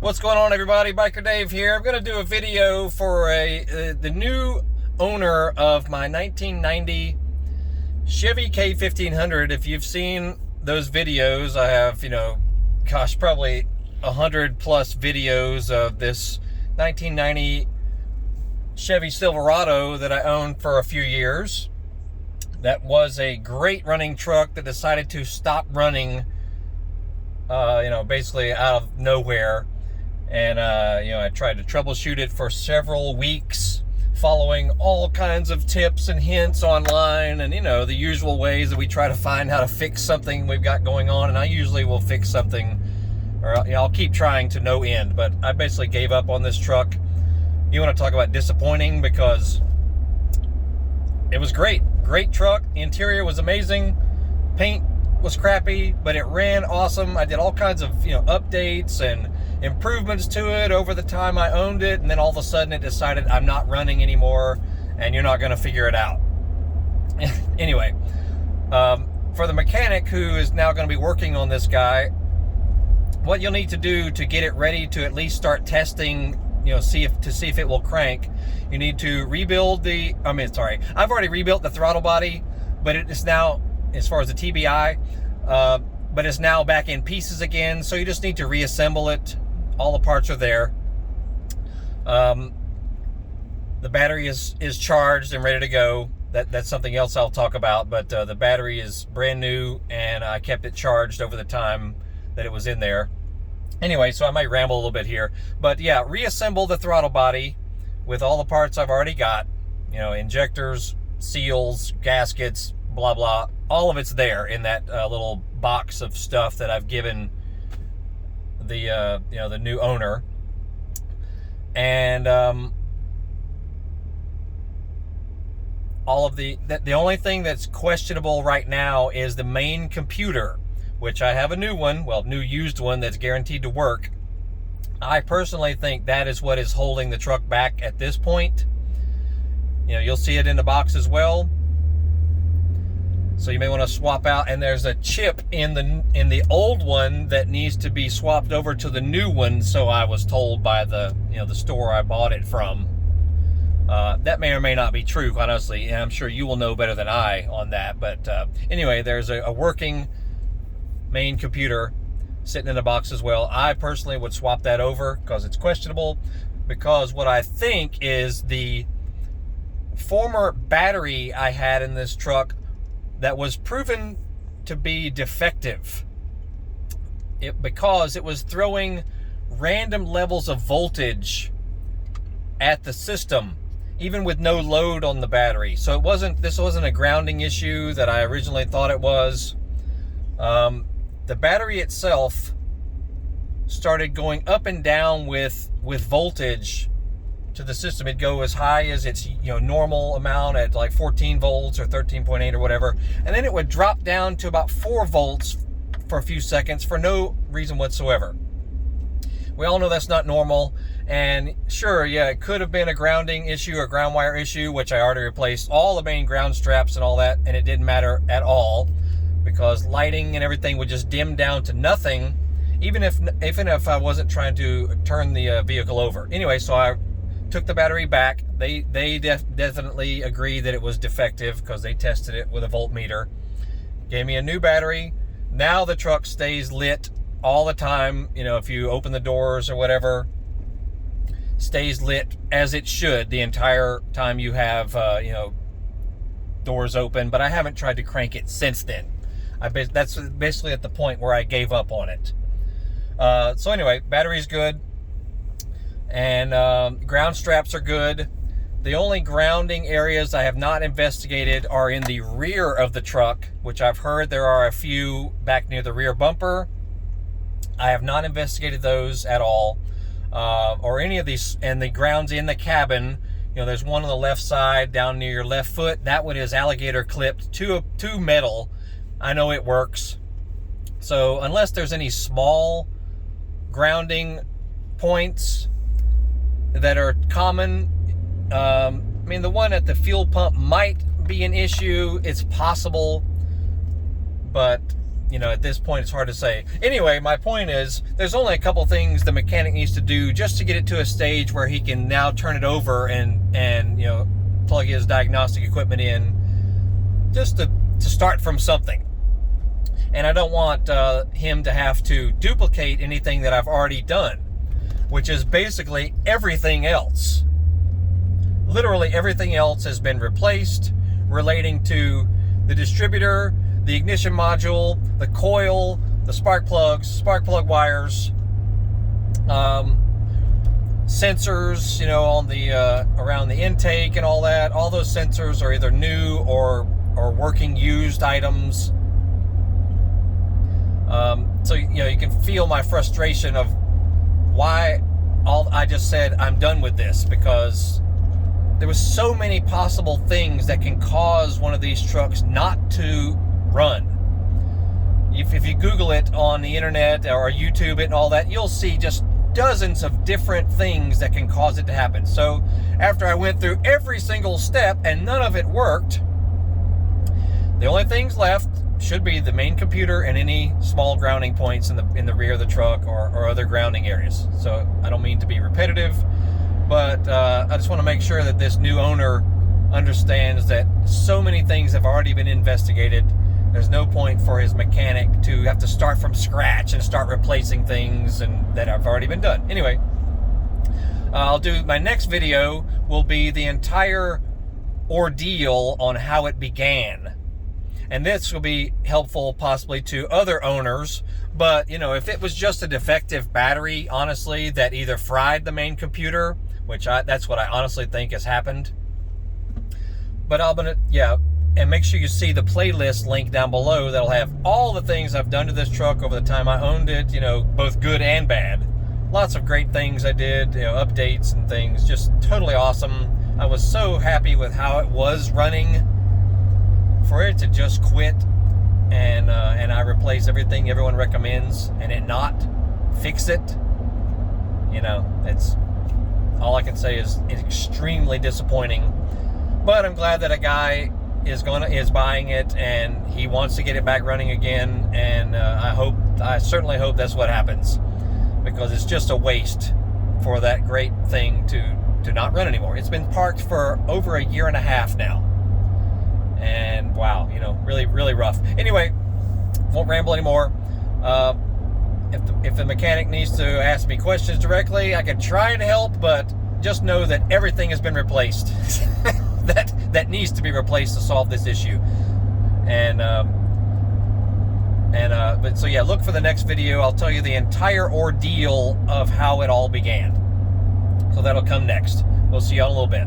What's going on, everybody? Biker Dave here. I'm going to do a video for the new owner of my 1990 Chevy K1500. If you've seen those videos, I have, probably 100 plus videos of this 1990 Chevy Silverado that I owned for a few years. That was a great running truck that decided to stop running, basically out of nowhere. And, I tried to troubleshoot it for several weeks, following all kinds of tips and hints online and, the usual ways that we try to find how to fix something we've got going on. And I usually will fix something, or I'll keep trying to no end. But I basically gave up on this truck. You want to talk about disappointing, because it was great. Great truck. The interior was amazing. Paint was crappy, but it ran awesome. I did all kinds of, updates and improvements to it over the time I owned it, and then all of a sudden it decided I'm not running anymore, and you're not going to figure it out. Anyway, for the mechanic who is now going to be working on this guy, what you'll need to do to get it ready to at least start testing, see if it will crank, you need to rebuild I've already rebuilt the throttle body, but it is now, as far as the TBI, but it's now back in pieces again, so you just need to reassemble it. All the parts are there. The battery is charged and ready to go. That's something else I'll talk about, but the battery is brand new, and I kept it charged over the time that it was in there. Anyway, so I might ramble a little bit here, but yeah, reassemble the throttle body with all the parts I've already got, injectors, seals, gaskets, blah blah, all of it's there in that little box of stuff that I've given the the new owner. And all of the only thing that's questionable right now is the main computer, which I have a new one, new used one that's guaranteed to work. I personally think that is what is holding the truck back at this point. You'll see it in the box as well. So you may want to swap out, and there's a chip in the old one that needs to be swapped over to the new one, so I was told by the the store I bought it from. That may or may not be true, quite honestly, and I'm sure you will know better than I on that. But anyway, there's a working main computer sitting in the box as well. I personally would swap that over because it's questionable, because what I think is the former battery I had in this truck that was proven to be defective, because it was throwing random levels of voltage at the system, even with no load on the battery. So this wasn't a grounding issue that I originally thought it was. The battery itself started going up and down with voltage to the system. It'd go as high as its normal amount at like 14 volts or 13.8 or whatever, and then it would drop down to about 4 volts for a few seconds for no reason whatsoever. We all know that's not normal, and sure, yeah, it could have been a grounding issue or ground wire issue, which I already replaced all the main ground straps and all that, and it didn't matter at all, because lighting and everything would just dim down to nothing, even if I wasn't trying to turn the vehicle over. Anyway, so I took the battery back. They definitely agreed that it was defective because they tested it with a voltmeter. Gave me a new battery. Now the truck stays lit all the time. If you open the doors or whatever, stays lit as it should the entire time you have doors open. But I haven't tried to crank it since then. That's basically at the point where I gave up on it. So anyway, battery's good. And ground straps are good. The only grounding areas I have not investigated are in the rear of the truck, which I've heard there are a few back near the rear bumper. I have not investigated those at all, or any of these. And the grounds in the cabin, there's one on the left side down near your left foot. That one is alligator clipped to metal. I know it works. So unless there's any small grounding points that are common, the one at the fuel pump might be an issue. It's possible, but you know, at this point, it's hard to say. Anyway, my point is, there's only a couple things the mechanic needs to do just to get it to a stage where he can now turn it over and you know, plug his diagnostic equipment in, just to start from something. And I don't want him to have to duplicate anything that I've already done, which is basically everything else. Literally everything else has been replaced, relating to the distributor, the ignition module, the coil, the spark plugs, spark plug wires, sensors, you know, on the around the intake and all that. All those sensors are either new or working used items. So, you know, you can feel my frustration of why I just said I'm done with this, because there was so many possible things that can cause one of these trucks not to run. If you Google it on the internet or YouTube it and all that, you'll see just dozens of different things that can cause it to happen. So after I went through every single step and none of it worked, the only things left should be the main computer and any small grounding points in the rear of the truck or other grounding areas. So I don't mean to be repetitive, but I just want to make sure that this new owner understands that so many things have already been investigated. There's no point for his mechanic to have to start from scratch and start replacing things that have already been done. Anyway, I'll do my next video will be the entire ordeal on how it began. And this will be helpful possibly to other owners. But, you know, if it was just a defective battery, honestly, that either fried the main computer, which that's what I honestly think has happened. But and make sure you see the playlist link down below that'll have all the things I've done to this truck over the time I owned it, you know, both good and bad. Lots of great things I did, you know, updates and things, just totally awesome. I was so happy with how it was running. For it to just quit and I replace everything everyone recommends and it not fix it, you know, it's all I can say is it's extremely disappointing. But I'm glad that a guy is buying it and he wants to get it back running again, and I certainly hope that's what happens, because it's just a waste for that great thing to not run anymore. It's been parked for over a year and a half now. And wow, you know, really, really rough. Anyway, won't ramble anymore. If the mechanic needs to ask me questions directly, I can try and help, but just know that everything has been replaced that needs to be replaced to solve this issue. But so yeah, look for the next video. I'll tell you the entire ordeal of how it all began. So that'll come next. We'll see you all in a little bit.